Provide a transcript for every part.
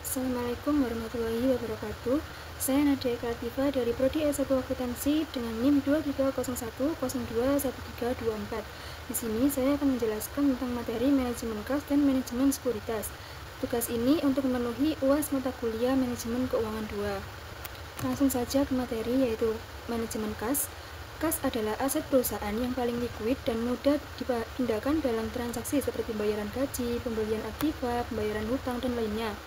Assalamualaikum warahmatullahi wabarakatuh. Saya Nadia Kreativa dari Prodi S1 Akuntansi dengan NIM 2301021324. Di sini saya akan menjelaskan tentang materi manajemen kas dan manajemen sekuritas. Tugas ini untuk memenuhi UAS mata kuliah manajemen keuangan 2. Langsung saja ke materi, yaitu manajemen kas. Kas adalah aset perusahaan yang paling likuid dan mudah dipindahkan dalam transaksi seperti pembayaran gaji, pembelian aktiva, pembayaran hutang, dan lainnya.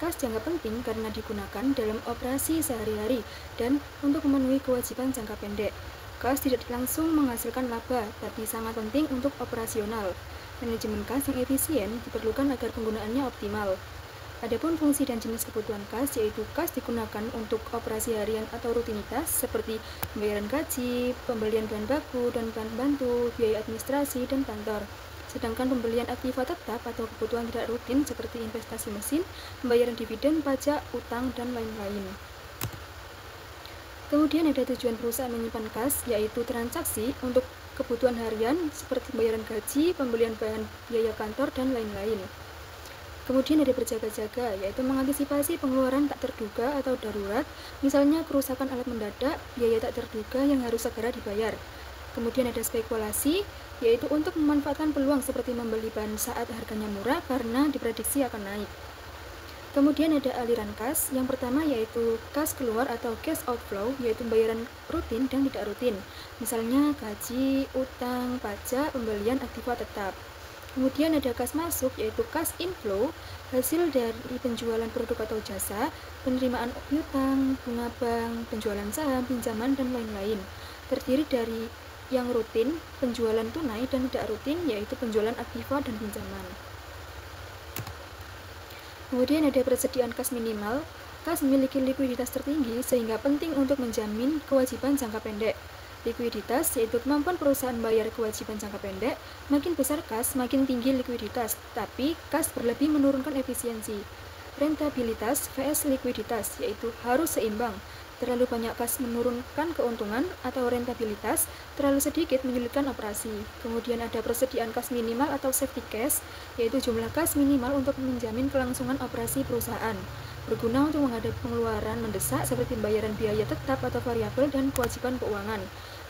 Kas dianggap penting karena digunakan dalam operasi sehari-hari dan untuk memenuhi kewajiban jangka pendek. Kas tidak langsung menghasilkan laba, tapi sangat penting untuk operasional. Manajemen kas yang efisien diperlukan agar penggunaannya optimal. Adapun fungsi dan jenis kebutuhan kas, yaitu kas digunakan untuk operasi harian atau rutinitas seperti pembayaran gaji, pembelian bahan baku dan bahan bantu, biaya administrasi, dan kantor. Sedangkan pembelian aktiva tetap atau kebutuhan tidak rutin seperti investasi mesin, pembayaran dividen, pajak, utang, dan lain-lain. Kemudian ada tujuan perusahaan menyimpan kas, yaitu transaksi untuk kebutuhan harian seperti pembayaran gaji, pembelian bahan biaya kantor, dan lain-lain. Kemudian ada berjaga-jaga, yaitu mengantisipasi pengeluaran tak terduga atau darurat, misalnya kerusakan alat mendadak, biaya tak terduga yang harus segera dibayar. Kemudian ada spekulasi, yaitu untuk memanfaatkan peluang seperti membeli bahan saat harganya murah karena diprediksi akan naik. Kemudian ada aliran kas, yang pertama yaitu kas keluar atau cash outflow, yaitu pembayaran rutin dan tidak rutin, misalnya gaji, utang, pajak, pembelian aktiva tetap. Kemudian ada kas masuk, yaitu kas inflow, hasil dari penjualan produk atau jasa, penerimaan piutang, bunga bank, penjualan saham, pinjaman, dan lain-lain. Terdiri dari yang rutin, penjualan tunai, dan tidak rutin, yaitu penjualan aktiva dan pinjaman. Kemudian ada persediaan kas minimal. Kas memiliki likuiditas tertinggi sehingga penting untuk menjamin kewajiban jangka pendek. Likuiditas yaitu kemampuan perusahaan bayar kewajiban jangka pendek. Makin besar kas, makin tinggi likuiditas, tapi kas berlebih menurunkan efisiensi. Rentabilitas vs likuiditas yaitu harus seimbang. Terlalu banyak kas menurunkan keuntungan atau rentabilitas, terlalu sedikit menyulitkan operasi. Kemudian ada persediaan kas minimal atau safety cash, yaitu jumlah kas minimal untuk menjamin kelangsungan operasi perusahaan. Berguna untuk menghadapi pengeluaran mendesak seperti pembayaran biaya tetap atau variabel dan kewajiban keuangan.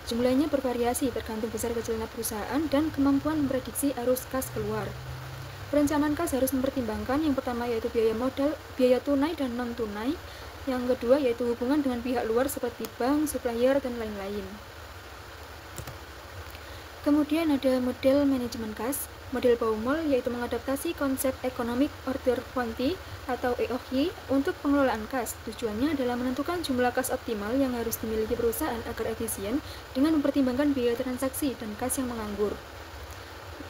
Jumlahnya bervariasi tergantung besar kecilnya perusahaan dan kemampuan memprediksi arus kas keluar. Perencanaan kas harus mempertimbangkan yang pertama yaitu biaya modal, biaya tunai dan non-tunai. Yang kedua yaitu hubungan dengan pihak luar seperti bank, supplier, dan lain-lain. Kemudian ada model manajemen kas. Model Baumol yaitu mengadaptasi konsep Economic Order Quantity atau EOQ untuk pengelolaan kas. Tujuannya adalah menentukan jumlah kas optimal yang harus dimiliki perusahaan agar efisien dengan mempertimbangkan biaya transaksi dan kas yang menganggur.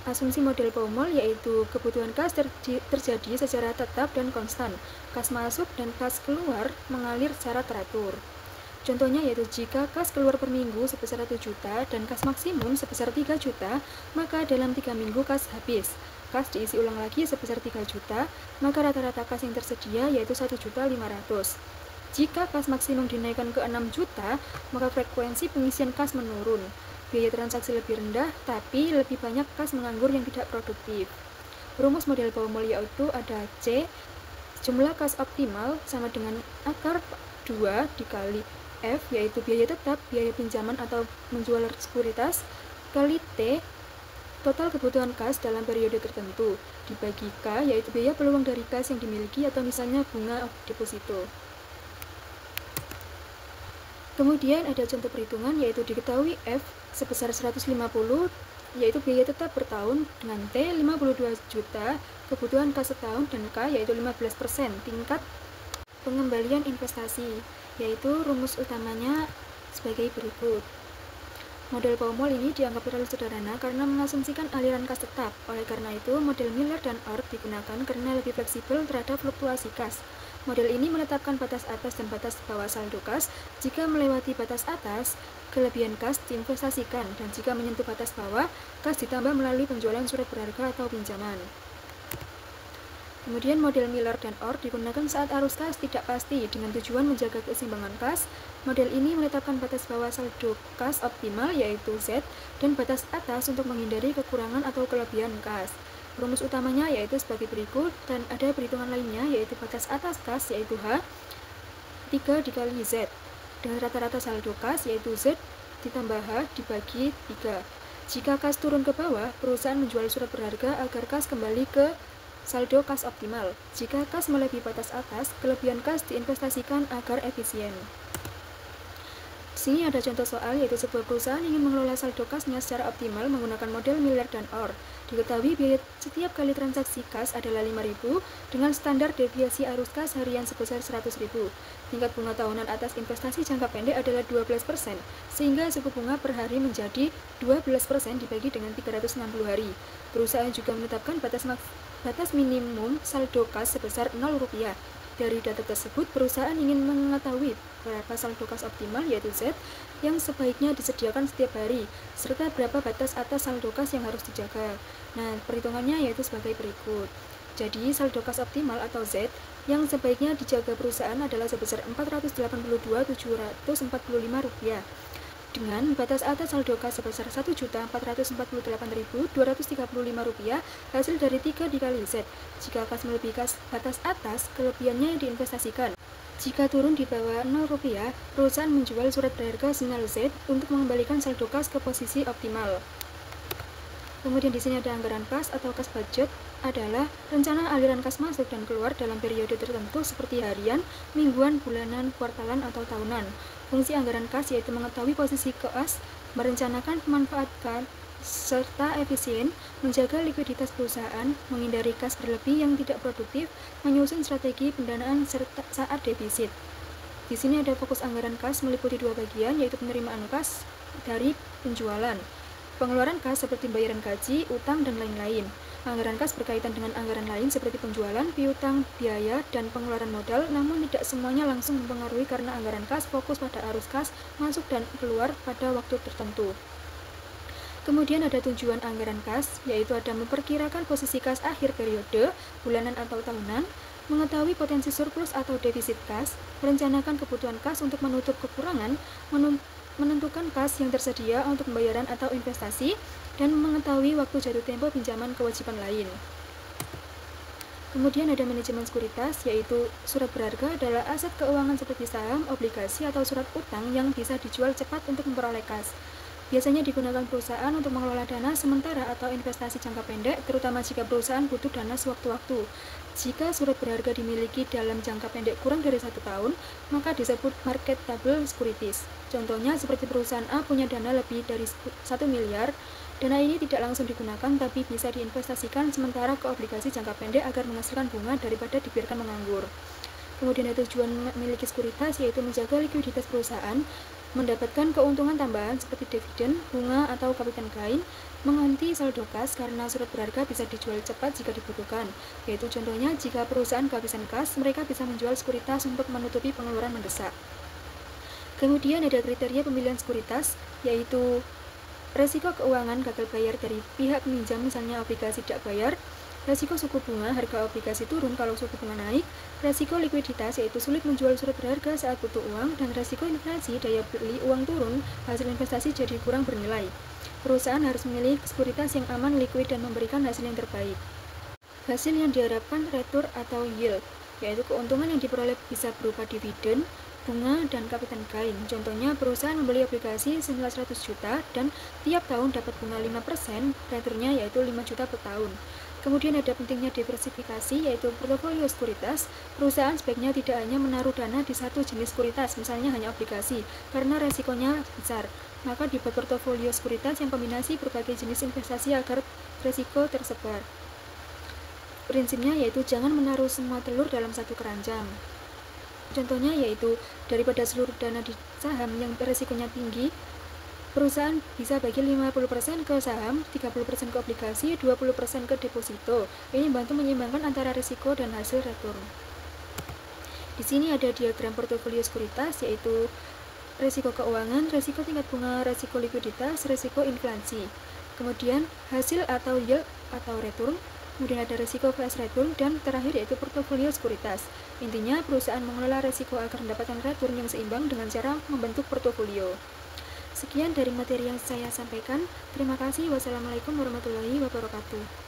Asumsi model Baumol yaitu kebutuhan kas terjadi secara tetap dan konstan. Kas masuk dan kas keluar mengalir secara teratur. Contohnya yaitu jika kas keluar per minggu sebesar 1 juta dan kas maksimum sebesar 3 juta, maka dalam 3 minggu kas habis. Kas diisi ulang lagi sebesar 3 juta, maka rata-rata kas yang tersedia yaitu 1.500.000. Jika kas maksimum dinaikkan ke 6 juta, maka frekuensi pengisian kas menurun. Biaya transaksi lebih rendah, tapi lebih banyak kas menganggur yang tidak produktif. Rumus model Baumol yaitu ada C, jumlah kas optimal sama dengan akar 2 dikali F, yaitu biaya tetap, biaya pinjaman atau menjual sekuritas, kali T, total kebutuhan kas dalam periode tertentu, dibagi K, yaitu biaya peluang dari kas yang dimiliki atau misalnya bunga deposito. Kemudian ada contoh perhitungan yaitu diketahui F sebesar 150, yaitu biaya tetap per tahun, dengan T 52 juta, kebutuhan kas setahun, dan K yaitu 15% tingkat pengembalian investasi, yaitu rumus utamanya sebagai berikut. Model Baumol ini dianggap terlalu sederhana karena mengasumsikan aliran kas tetap. Oleh karena itu, model Miller dan Orr digunakan karena lebih fleksibel terhadap fluktuasi kas. Model ini menetapkan batas atas dan batas bawah saldo kas. Jika melewati batas atas, kelebihan kas diinvestasikan, dan jika menyentuh batas bawah, kas ditambah melalui penjualan surat berharga atau pinjaman. Kemudian model Miller dan Orr digunakan saat arus kas tidak pasti dengan tujuan menjaga keseimbangan kas. Model ini menetapkan batas bawah saldo kas optimal yaitu Z dan batas atas untuk menghindari kekurangan atau kelebihan kas. Rumus utamanya yaitu sebagai berikut, dan ada perhitungan lainnya yaitu batas atas kas yaitu H 3 dikali Z, dan rata-rata saldo kas yaitu Z ditambah H dibagi 3. Jika kas turun ke bawah, perusahaan menjual surat berharga agar kas kembali ke saldo kas optimal. Jika kas melebihi batas atas, kelebihan kas diinvestasikan agar efisien. Di sini ada contoh soal, yaitu sebuah perusahaan ingin mengelola saldo kasnya secara optimal menggunakan model Miller dan Orr. Diketahui biaya setiap kali transaksi kas adalah 5.000 dengan standar deviasi arus kas harian sebesar 100.000. Tingkat bunga tahunan atas investasi jangka pendek adalah 12%, sehingga suku bunga per hari menjadi 12% dibagi dengan 360 hari. Perusahaan juga menetapkan batas minimum saldo kas sebesar Rp0. Dari data tersebut, perusahaan ingin mengetahui berapa saldo kas optimal yaitu Z yang sebaiknya disediakan setiap hari, serta berapa batas atas saldo kas yang harus dijaga. Nah, perhitungannya yaitu sebagai berikut. Jadi, saldo kas optimal atau Z yang sebaiknya dijaga perusahaan adalah sebesar Rp482.745 dengan batas atas saldo kas sebesar Rp1.448.235 hasil dari 3 dikali Z. Jika kas melebihi batas atas, kelebihannya diinvestasikan. Jika turun di bawah Rp0, perusahaan menjual surat berharga senilai Z untuk mengembalikan saldo kas ke posisi optimal. Kemudian di sini ada anggaran kas atau kas budget adalah rencana aliran kas masuk dan keluar dalam periode tertentu seperti harian, mingguan, bulanan, kuartalan, atau tahunan. Fungsi anggaran kas yaitu mengetahui posisi kas, merencanakan pemanfaatan serta efisien, menjaga likuiditas perusahaan, menghindari kas berlebih yang tidak produktif, menyusun strategi pendanaan serta saat defisit. Di sini ada fokus anggaran kas meliputi 2 bagian, yaitu penerimaan kas dari penjualan, pengeluaran kas seperti bayaran gaji, utang, dan lain-lain. Anggaran kas berkaitan dengan anggaran lain seperti penjualan, piutang, biaya, dan pengeluaran modal, namun tidak semuanya langsung mempengaruhi karena anggaran kas fokus pada arus kas masuk dan keluar pada waktu tertentu. Kemudian ada tujuan anggaran kas, yaitu ada memperkirakan posisi kas akhir periode, bulanan atau tahunan, mengetahui potensi surplus atau defisit kas, merencanakan kebutuhan kas untuk menutup kekurangan, menentukan kas yang tersedia untuk pembayaran atau investasi, dan mengetahui waktu jatuh tempo pinjaman kewajiban lain. Kemudian ada manajemen sekuritas, yaitu surat berharga adalah aset keuangan seperti saham, obligasi, atau surat utang yang bisa dijual cepat untuk memperoleh kas. Biasanya digunakan perusahaan untuk mengelola dana sementara atau investasi jangka pendek, terutama jika perusahaan butuh dana sewaktu-waktu. Jika surat berharga dimiliki dalam jangka pendek kurang dari 1 tahun, maka disebut marketable securities. Contohnya seperti perusahaan A punya dana lebih dari 1 miliar, dana ini tidak langsung digunakan tapi bisa diinvestasikan sementara ke obligasi jangka pendek agar menghasilkan bunga daripada dibiarkan menganggur. Kemudian ada tujuan memiliki sekuritas, yaitu menjaga likuiditas perusahaan, mendapatkan keuntungan tambahan seperti dividen, bunga, atau capital gain, mengganti saldo kas karena surat berharga bisa dijual cepat jika dibutuhkan, yaitu contohnya jika perusahaan kehabisan kas, mereka bisa menjual sekuritas untuk menutupi pengeluaran mendesak. Kemudian ada kriteria pemilihan sekuritas, yaitu resiko keuangan gagal bayar dari pihak peminjam, misalnya obligasi tidak bayar, resiko suku bunga, harga obligasi turun kalau suku bunga naik, resiko likuiditas, yaitu sulit menjual surat berharga saat butuh uang, dan resiko inflasi, daya beli uang turun, hasil investasi jadi kurang bernilai. Perusahaan harus memilih sekuritas yang aman, liquid, dan memberikan hasil yang terbaik. Hasil yang diharapkan return atau yield, yaitu keuntungan yang diperoleh bisa berupa dividen, bunga, dan capital gain. Contohnya, perusahaan membeli obligasi senilai 100 juta dan tiap tahun dapat bunga 5%, returnnya yaitu 5 juta per tahun. Kemudian ada pentingnya diversifikasi, yaitu portofolio sekuritas. Perusahaan sebaiknya tidak hanya menaruh dana di satu jenis sekuritas, misalnya hanya obligasi, karena resikonya besar. Maka dibuat portofolio sekuritas yang kombinasi berbagai jenis investasi agar resiko tersebar. Prinsipnya yaitu jangan menaruh semua telur dalam satu keranjang. Contohnya yaitu daripada seluruh dana di saham yang resikonya tinggi, perusahaan bisa bagi 50% ke saham, 30% ke obligasi, 20% ke deposito. Ini membantu menyeimbangkan antara risiko dan hasil return. Di sini ada diagram portofolio sekuritas, yaitu risiko keuangan, risiko tingkat bunga, risiko likuiditas, risiko inflasi. Kemudian hasil atau yield atau return, kemudian ada risiko vs return, dan terakhir yaitu portofolio sekuritas. Intinya, perusahaan mengelola risiko agar mendapatkan return yang seimbang dengan cara membentuk portofolio. Sekian dari materi yang saya sampaikan. Terima kasih. Wassalamualaikum warahmatullahi wabarakatuh.